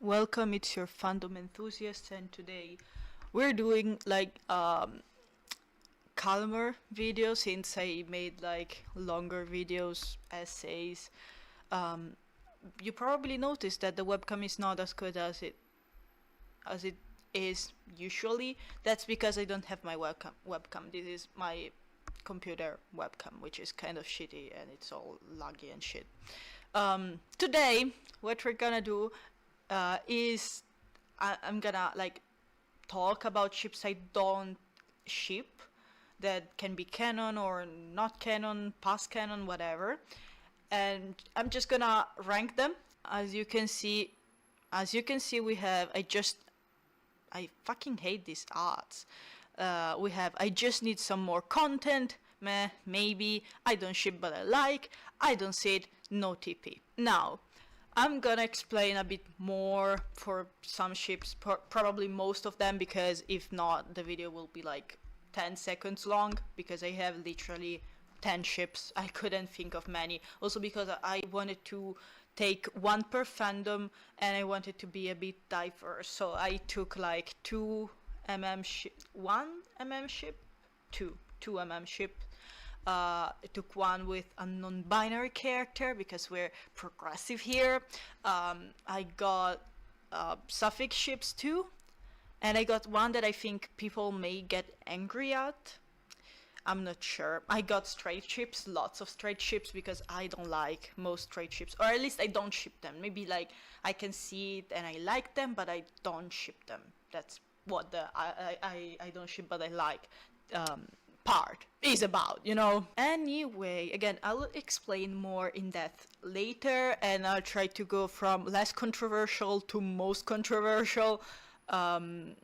welcome, it's your fandom enthusiast, and today we're doing like calmer videos since I made like longer videos, essays. Um, you probably noticed that the webcam is not as good as it is usually. That's because I don't have my webcam. This is my computer webcam, which is kind of shitty and it's all laggy and shit. Today, what we're gonna do is I'm gonna like talk about ships I don't ship that can be canon or not canon, past canon, whatever. And I'm just gonna rank them. As you can see, we have I fucking hate these ads. We have I just need some more content. Meh, maybe. I don't ship but I like. I don't see it. No TP. Now, I'm gonna explain a bit more for some ships, probably most of them, because if not, the video will be like 10 seconds long, because I have literally 10 ships. I couldn't think of many. Also because I wanted to take one per fandom and I wanted to be a bit diverse. So I took like 2 ship, 1 ship, 2 ship. I took one with a non-binary character because we're progressive here. I got suffix ships too, and I got one that I think people may get angry at. I'm not sure. I got straight ships, lots of straight ships, because I don't like most straight ships, or at least I don't ship them. Maybe like I can see it and I like them, but I don't ship them. That's what the I don't ship but I like part is about, you know. Anyway, again, I'll explain more in depth later, and I'll try to go from less controversial to most controversial. The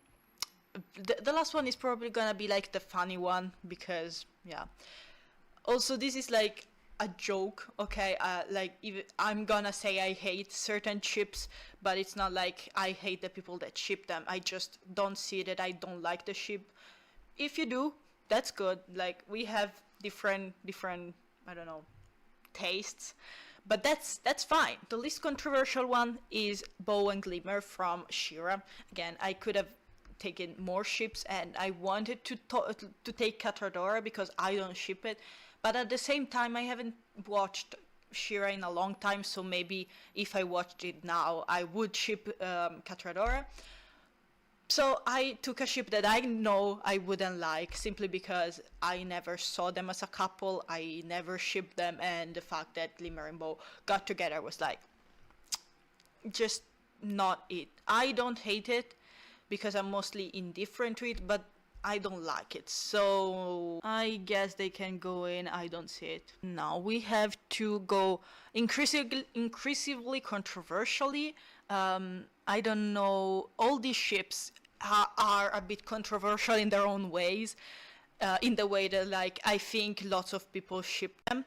last one is probably gonna be like the funny one, because yeah. Also, this is like a joke, okay? Like, even I'm gonna say I hate certain ships, but it's not like I hate the people that ship them. I just don't see that I don't like the ship. If you do, that's good. Like, we have different I don't know, tastes, but that's fine. The least controversial one is Bow and Glimmer from She-Ra. Again, I could have taken more ships, and I wanted to take Catradora because I don't ship it, but at the same time I haven't watched She-Ra in a long time, so maybe if I watched it now I would ship Catradora. So I took a ship that I know I wouldn't like, simply because I never saw them as a couple, I never shipped them, and the fact that Glimmer and Bow got together was like, just not it. I don't hate it, because I'm mostly indifferent to it, but I don't like it. So I guess they can go in, I don't see it. Now we have to go increasingly controversially. I don't know, all these ships are a bit controversial in their own ways, in the way that like I think lots of people ship them.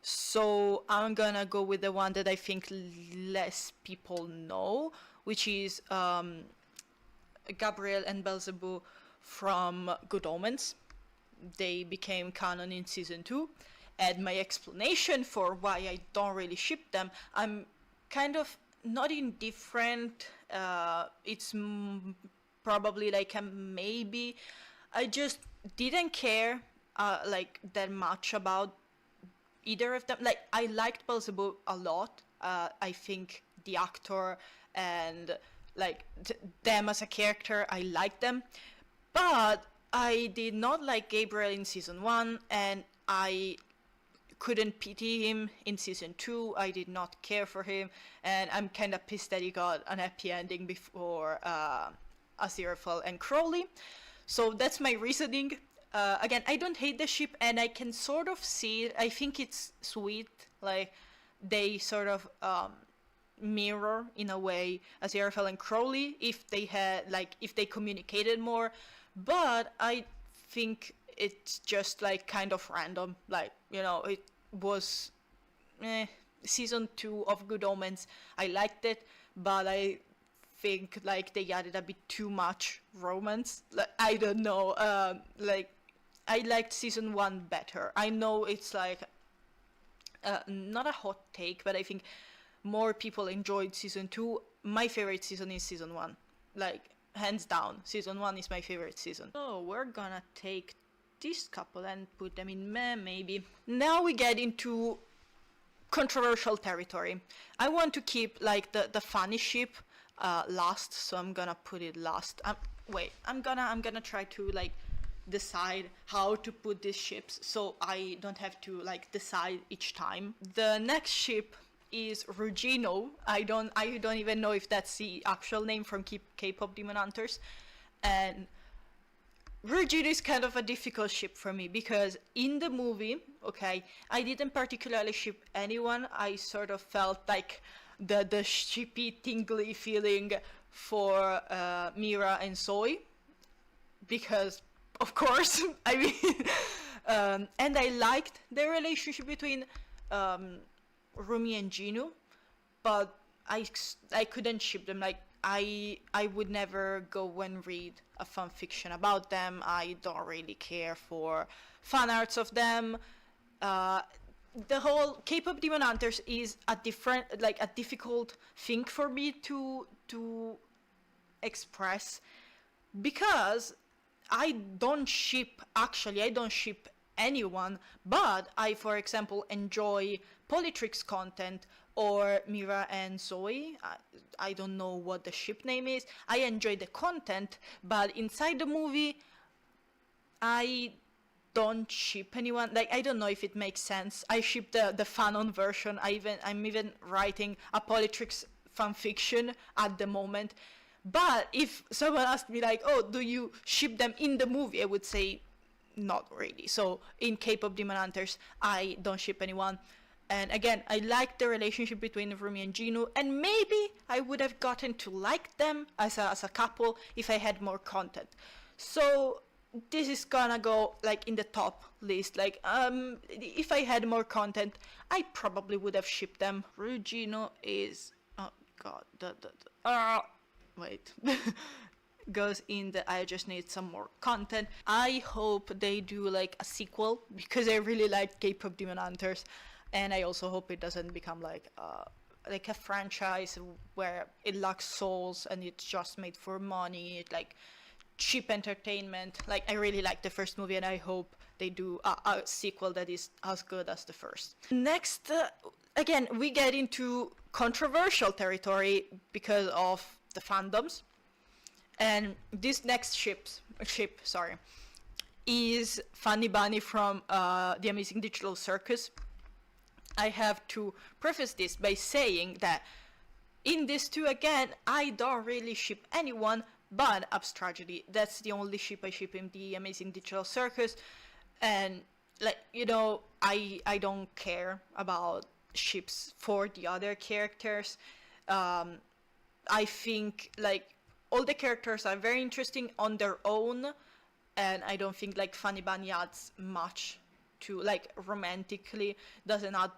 So I'm gonna go with the one that I think less people know, which is Gabriel and Beelzebub from Good Omens. They became canon in season 2, and my explanation for why I don't really ship them, I'm kind of not indifferent. It's probably like a maybe. I just didn't care like that much about either of them. Like, I liked Beelzebub a lot. I think the actor and like them as a character, I liked them, but I did not like Gabriel in season 1, and I couldn't pity him in season 2. I did not care for him, and I'm kind of pissed that he got an happy ending before Aziraphale and Crowley. So that's my reasoning. Again, I don't hate the ship, and I can sort of see it. I think it's sweet, like they sort of mirror in a way Aziraphale and Crowley if they communicated more, but I think it's just like kind of random. Like, you know, it was season 2 of Good Omens. I liked it, but I think like they added a bit too much romance. Like, I don't know, like I liked season 1 better. I know it's like not a hot take, but I think more people enjoyed season 2. My favorite season is season 1. Like, hands down, season 1 is my favorite season. So we're gonna take this couple and put them in meh, maybe. Now we get into controversial territory. I want to keep like the funny ship last, so I'm gonna put it last. I'm gonna try to like decide how to put these ships so I don't have to like decide each time. The next ship is Regino. I don't even know if that's the actual name from Kpop Demon Hunters, and Regino is kind of a difficult ship for me because in the movie, okay, I didn't particularly ship anyone. I sort of felt like the shippy, tingly feeling for Mira and Zoe, because of course, I mean, and I liked the relationship between Rumi and Ginu, but I couldn't ship them. Like, I would never go and read a fan fiction about them. I don't really care for fan arts of them. The whole K-pop Demon Hunters is a difficult thing for me to express, because I don't ship anyone, but I, for example, enjoy Polytrix content or Mira and Zoe. I don't know what the ship name is. I enjoy the content, but inside the movie, I don't ship anyone. Like, I don't know if it makes sense. I ship the fanon version. I'm even writing a Polytrix fanfiction at the moment. But if someone asked me like, oh, do you ship them in the movie? I would say not really. So in K-pop Demon Hunters, I don't ship anyone. And again, I like the relationship between Rumi and Ginu, and maybe I would have gotten to like them as a couple if I had more content. So this is gonna go like in the top list. Like, if I had more content, I probably would have shipped them. Regino is, oh god, wait. Goes in the I just need some more content. I hope they do like a sequel, because I really like K-pop Demon Hunters, and I also hope it doesn't become like a franchise where it lacks souls and it's just made for money, like cheap entertainment. Like, I really like the first movie, and I hope they do a sequel that is as good as the first. Next, again, we get into controversial territory because of the fandoms. And this next ship, is Funny Bunny from The Amazing Digital Circus. I have to preface this by saying that in this two, again, I don't really ship anyone but Abs Tragedy. That's the only ship I ship in The Amazing Digital Circus. And, like, you know, I don't care about ships for the other characters. I think, like, all the characters are very interesting on their own, and I don't think like Funny Bunny adds much to, like, romantically doesn't add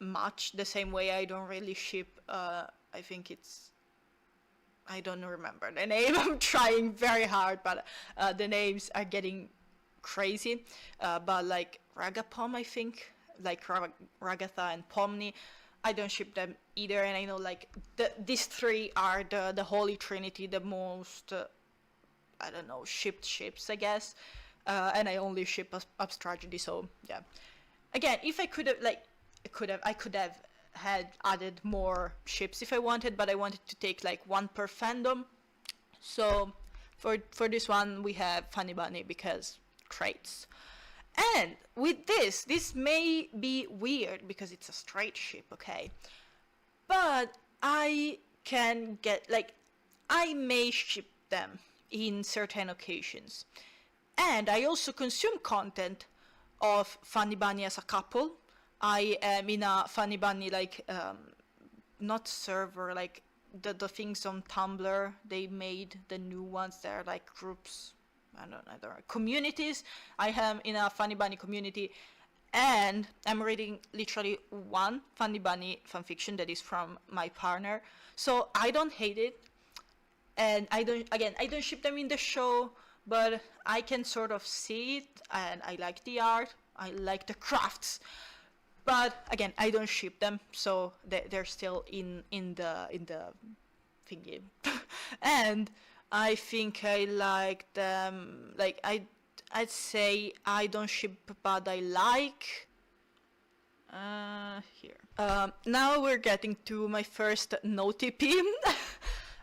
much the same way I don't really ship, I think it's, I don't remember the name. I'm trying very hard, but the names are getting crazy. But like Ragapom, I think, like Ragatha and Pomni, I don't ship them either, and I know like these three are the holy trinity, the most I don't know, shipped ships, I guess, and I only ship Abs Tragedy. So yeah, again, if I could have I could have had added more ships if I wanted, but I wanted to take like one per fandom. So for this one we have Funny Bunny because traits. And with this may be weird because it's a straight ship, okay? But I can get, like, I may ship them in certain occasions. And I also consume content of Funny Bunny as a couple. I am in a Funny Bunny, like, not server, like, the things on Tumblr, they made the new ones, they're like groups. I don't know, communities. I am in a Funny Bunny community, and I'm reading literally one Funny Bunny fanfiction that is from my partner. So I don't hate it, and I don't ship them in the show, but I can sort of see it, and I like the art, I like the crafts. But again, I don't ship them, so they're still in the thingy. And I think I like them. Like I'd say I don't ship, but I like. Here. Now we're getting to my first no TP.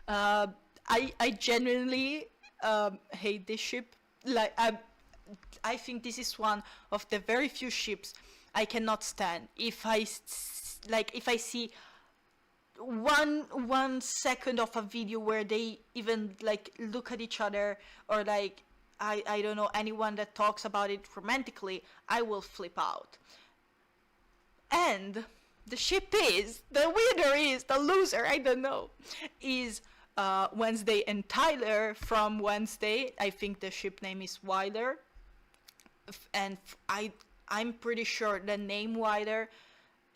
I genuinely hate this ship. Like I think this is one of the very few ships I cannot stand. If I see one second of a video where they even like look at each other, or like I don't know, anyone that talks about it romantically, I will flip out. And the ship is, the winner is, the loser, I don't know, is Wednesday and Tyler from Wednesday. I think the ship name is Wilder. And I'm pretty sure the name Wilder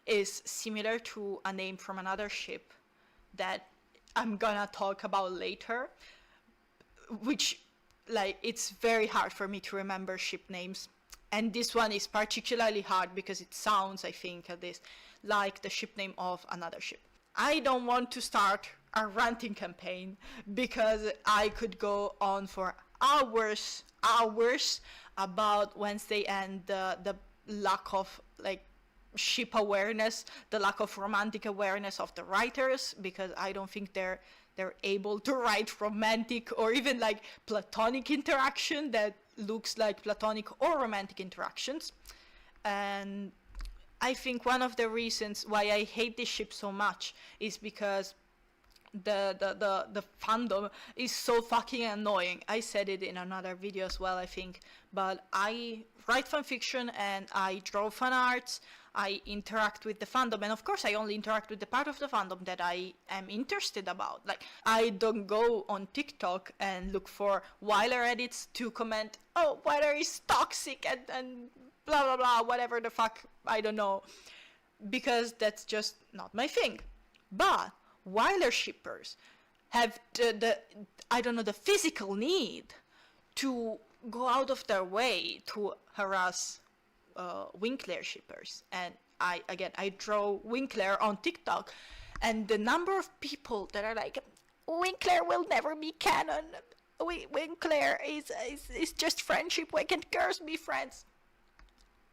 is similar to a name from another ship that I'm gonna talk about later, which, like, it's very hard for me to remember ship names. And this one is particularly hard because it sounds, I think, at least, like the ship name of another ship. I don't want to start a ranting campaign because I could go on for hours about Wednesday and the lack of like ship awareness, the lack of romantic awareness of the writers, because I don't think they're able to write romantic or even like platonic interaction that looks like platonic or romantic interactions. And I think one of the reasons why I hate this ship so much is because the fandom is so fucking annoying. I said it in another video as well, I think, but I write fanfiction and I draw fan arts. I interact with the fandom, and of course I only interact with the part of the fandom that I am interested about. Like, I don't go on TikTok and look for Wyler edits to comment, oh, Wyler is toxic and blah blah blah, whatever the fuck, I don't know, because that's just not my thing. But Wyler shippers have the I don't know, the physical need to go out of their way to harass Winkler shippers. And I draw Winkler on TikTok, and the number of people that are like, Winkler will never be canon, Winkler is just friendship, why can't girls be friends?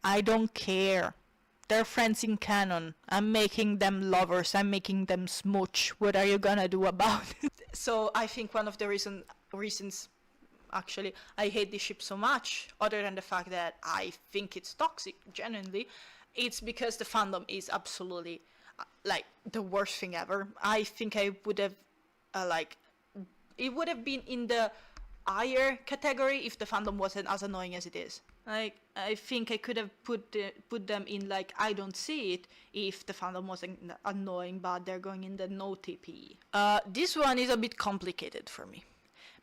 I don't care. They're friends in canon. I'm making them lovers. I'm making them smooch. What are you gonna do about it? So I think one of the reasons actually I hate this ship so much, other than the fact that I think it's toxic, genuinely, it's because the fandom is absolutely like the worst thing ever. I think I would have it would have been in the higher category if the fandom wasn't as annoying as it is. Like, I think I could have put them in, like, I don't see it if the fandom wasn't annoying, but they're going in the no TP. This one is a bit complicated for me,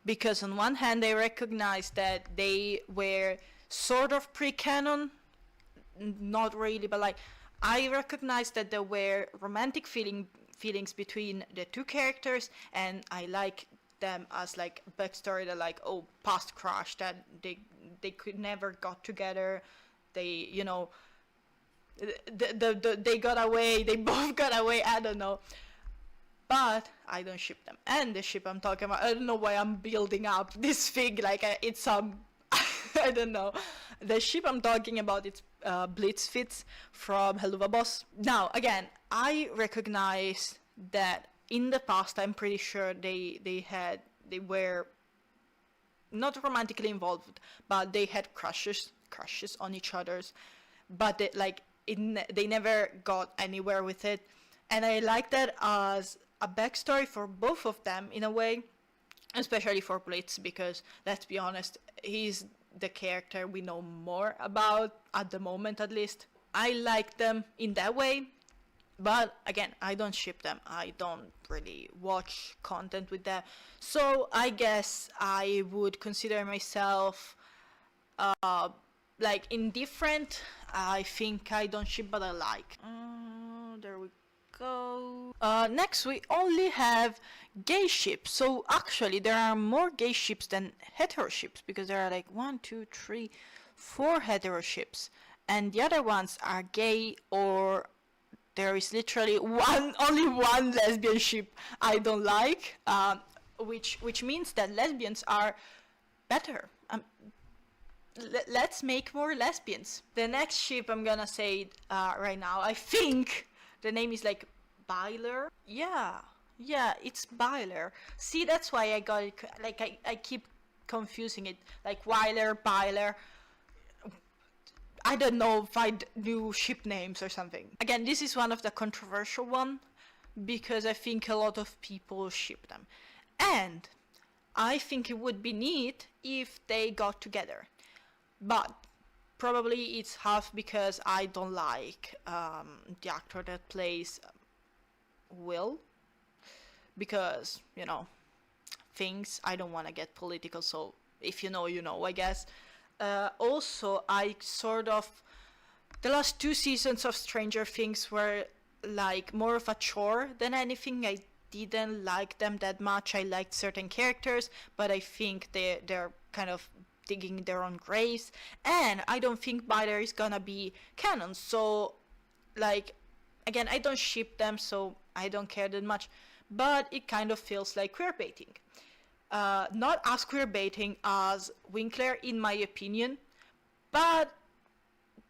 because on one hand I recognize that they were sort of pre-canon, not really, but like, I recognize that there were romantic feelings between the two characters, and I like them as like backstory, that like, oh, past crush, that they could never got together, they, you know, they got away, they both got away, I don't know. But I don't ship them. And the ship I'm talking about, I don't know why I'm building up this thing like it's some I don't know. The ship I'm talking about, it's Blitzfitz from Helluva Boss. Now again, I recognize that in the past, I'm pretty sure they were not romantically involved, but they had crushes on each other's, but they never got anywhere with it. And I like that as a backstory for both of them in a way, especially for Blitz, because let's be honest, he's the character we know more about at the moment, at least. I like them in that way. But again, I don't ship them. I don't really watch content with them. So I guess I would consider myself like indifferent. I think I don't ship, but I like. There we go. Next, we only have gay ships. So actually, there are more gay ships than hetero ships, because there are like 1, 2, 3, 4 hetero ships. and the other ones are gay, or there is literally only one lesbian ship I don't like, which means that lesbians are better. Let's make more lesbians. The next ship I'm gonna say right now, I think the name is like Byler. Yeah, it's Byler. See, that's why I got it. Like I keep confusing it. Like Weiler, Byler. I don't know if I knew ship names or something. Again, this is one of the controversial one because I think a lot of people ship them, and I think it would be neat if they got together. But probably it's half because I don't like the actor that plays Will, because, you know, things, I don't want to get political, so if you know, you know, I guess. Also, I sort of, the last 2 seasons of Stranger Things were like more of a chore than anything. I didn't like them that much. I liked certain characters, but I think they're kind of digging their own graves, and I don't think Byler is gonna be canon, so like, again, I don't ship them, so I don't care that much, but it kind of feels like queerbaiting. Not as queerbaiting as Winkler, in my opinion, but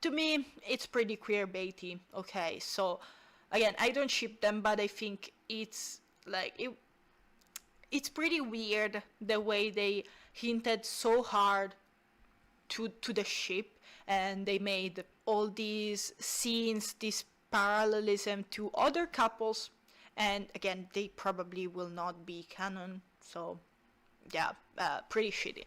to me it's pretty queerbaity. Okay, so again, I don't ship them, but I think it's like it's pretty weird the way they hinted so hard to the ship, and they made all these scenes, this parallelism to other couples, and again, they probably will not be canon, so yeah, pretty shitty.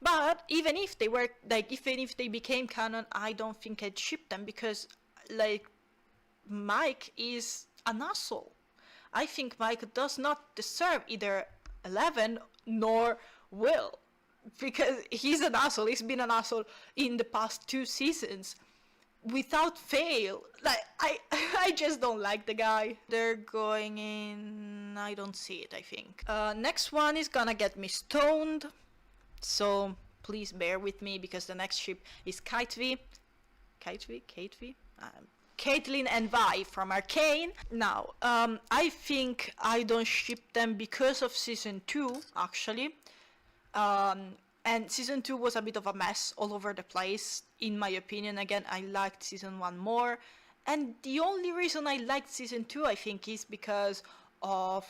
But even if they were, like, even if they became canon, I don't think I'd ship them, because like, Mike is an asshole. I think Mike does not deserve either Eleven nor Will, because he's an asshole. He's been an asshole in the past 2 seasons without fail. Like, I just don't like the guy. They're going in, I don't see it, I think. Next one is gonna get me stoned, so please bear with me, because the next ship is Caitlyn and Vi from Arcane. Now, I think I don't ship them because of season 2, actually. And season 2 was a bit of a mess all over the place, in my opinion. Again, I liked season 1 more. And the only reason I liked season 2, I think, is because of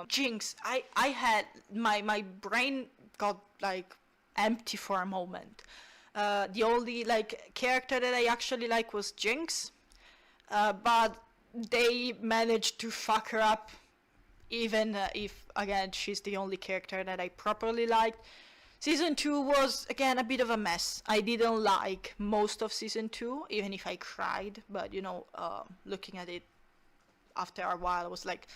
Jinx. I had, my brain got, like, empty for a moment. The only, like, character that I actually like was Jinx. But they managed to fuck her up, even if, again, she's the only character that I properly liked. Season 2 was, again, a bit of a mess. I didn't like most of season 2, even if I cried, but, you know, looking at it after a while, I was like,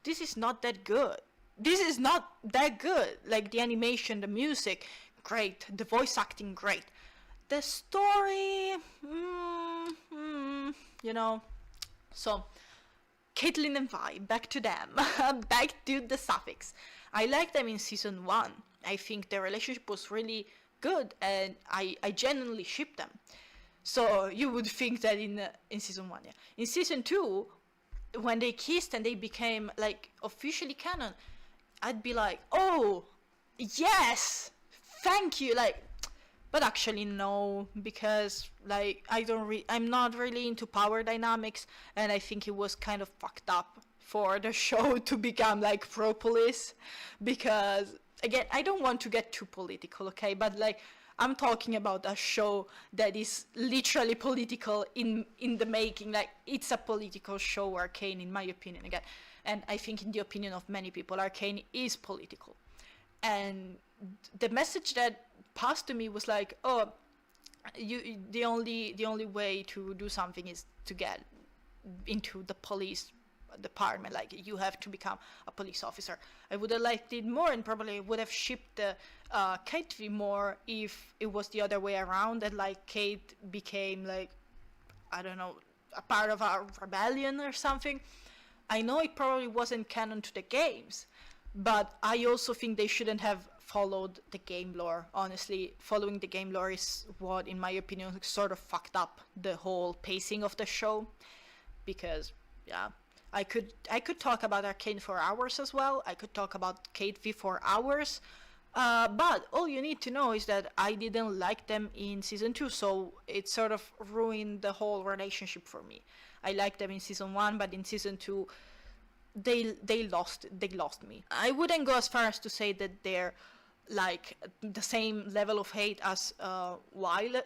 this is not that good. This is not that good. Like, the animation, the music, great. The voice acting, great. The story, you know. So, Caitlyn and Vi, back to them. Back to the suffix. I liked them in season 1. I think their relationship was really good, and I genuinely shipped them. So you would think that in season 1, yeah. In season 2, when they kissed and they became, like, officially canon, I'd be like, oh, yes, thank you, like. But actually no, because, like, I'm not really into power dynamics, and I think it was kind of fucked up for the show to become like pro-police, because, again, I don't want to get too political, okay, but, like, I'm talking about a show that is literally political in the making. Like, it's a political show, Arcane, in my opinion, again, and I think in the opinion of many people, Arcane is political. And the message that passed to me was like, oh, the only way to do something is to get into the police department, like, you have to become a police officer. I would have liked it more, and probably would have shipped Kate more if it was the other way around, and, like, Kate became, like, I don't know, a part of a rebellion or something. I know it probably wasn't canon to the games, but I also think they shouldn't have followed the game lore. Honestly, following the game lore is what, in my opinion, sort of fucked up the whole pacing of the show. Because, yeah, I could talk about Arcane for hours as well. I could talk about Kate V for hours. But all you need to know is that I didn't like them in season 2, so it sort of ruined the whole relationship for me. I liked them in season 1, but in season 2, they lost me. I wouldn't go as far as to say that they're like the same level of hate as Weiler.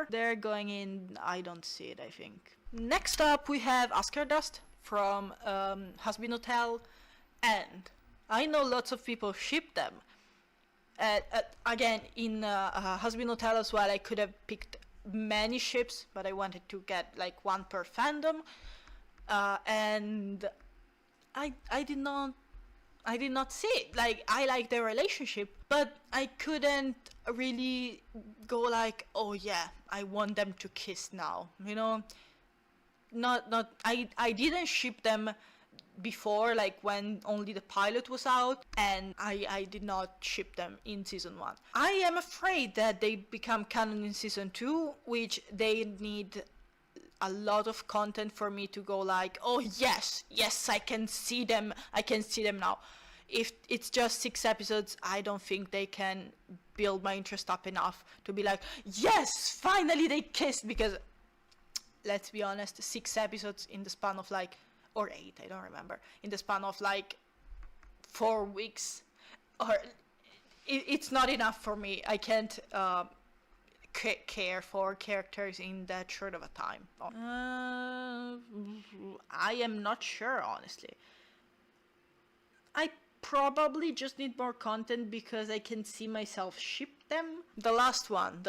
They're going in, I don't see it, I think. Next up we have Oscar Dust from Hazbin Hotel, and I know lots of people ship them. Again, in Hazbin Hotel as well, I could have picked many ships, but I wanted to get like one per fandom, and I did not see it. Like, I like their relationship, but I couldn't really go like, oh yeah, I want them to kiss now, you know. I didn't ship them before, like when only the pilot was out, and I did not ship them in season 1. I am afraid that they become canon in season 2, which they need a lot of content for me to go like, oh yes, I can see them now. If it's just 6 episodes, I don't think they can build my interest up enough to be like, yes, finally they kissed, because let's be honest, 6 episodes in the span of like, or 8, I don't remember, in the span of like 4 weeks, or it's not enough for me. I can't care for characters in that short of a time. I am not sure, honestly. I probably just need more content because I can see myself ship them. The last one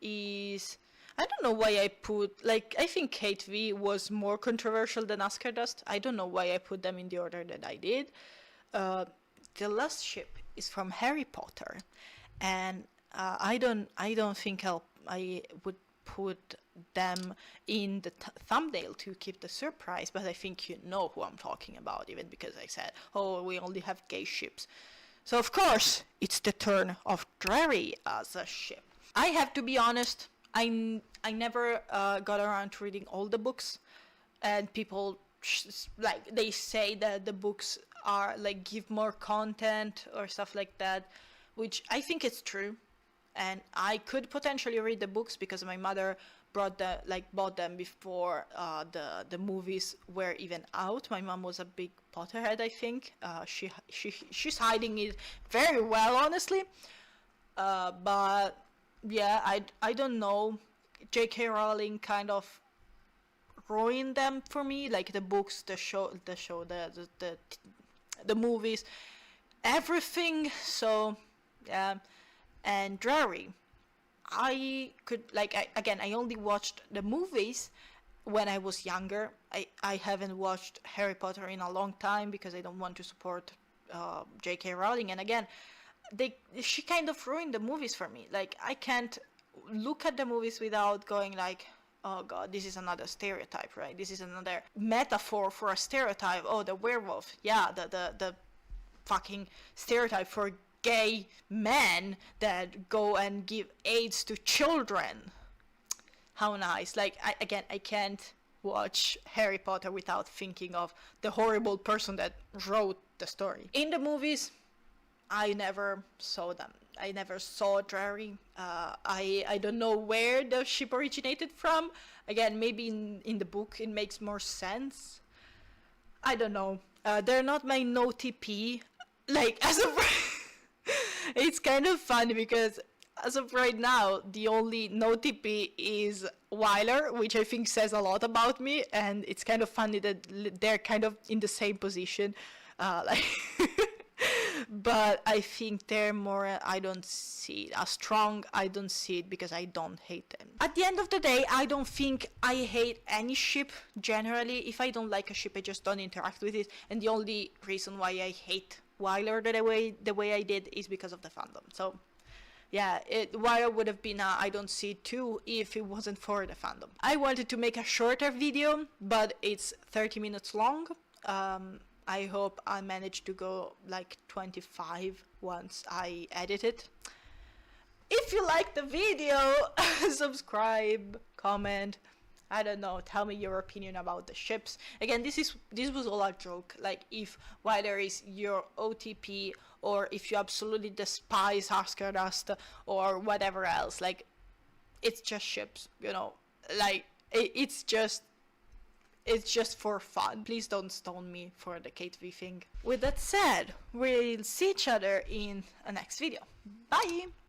is, I don't know why I put, like, I think Kate V was more controversial than Oscar Dust. I don't know why I put them in the order that I did. The last ship is from Harry Potter, and I don't think I would put them in the thumbnail to keep the surprise, but I think you know who I'm talking about, even because I said, oh, we only have gay ships. So of course, it's the turn of Drarry as a ship. I have to be honest, I never got around to reading all the books, and people like, they say that the books are like give more content or stuff like that, which I think it's true, and I could potentially read the books because my mother bought them before the movies were even out. My mom was a big Potterhead, I think. She's hiding it very well, honestly. But yeah, I don't know. J.K. Rowling kind of ruined them for me, like the books, the movies, everything. So yeah. And Drarry, I only watched the movies when I was younger. I haven't watched Harry Potter in a long time because I don't want to support J.K. Rowling. And again, she kind of ruined the movies for me. Like, I can't look at the movies without going like, oh god, this is another stereotype, right? This is another metaphor for a stereotype. Oh, the werewolf. Yeah, the fucking stereotype for gay men that go and give AIDS to children. How nice. Like, I can't watch Harry Potter without thinking of the horrible person that wrote the story. In the movies, I never saw them. I never saw Drarry. I don't know where the ship originated from. Again, maybe in the book it makes more sense. I don't know. They're not my no TP. Like, as of it's kind of funny because as of right now, the only no TP is Weiler, which I think says a lot about me, and it's kind of funny that they're kind of in the same position. But I think they're more, I don't see it as strong. I don't see it because I don't hate them. At the end of the day, I don't think I hate any ship generally. If I don't like a ship, I just don't interact with it. And the only reason why I hate Weiler the way I did is because of the fandom. So yeah, Weiler would have been I don't see it too if it wasn't for the fandom. I wanted to make a shorter video, but it's 30 minutes long. I hope I manage to go like 25 once I edit it. If you like the video, subscribe, comment, I don't know, tell me your opinion about the ships. Again, this was all a joke. Like, if whether is your OTP or if you absolutely despise Dust or whatever else, like, it's just ships, you know. Like, it's just for fun. Please don't stone me for the KTV thing. With that said, we'll see each other in a next video. Bye!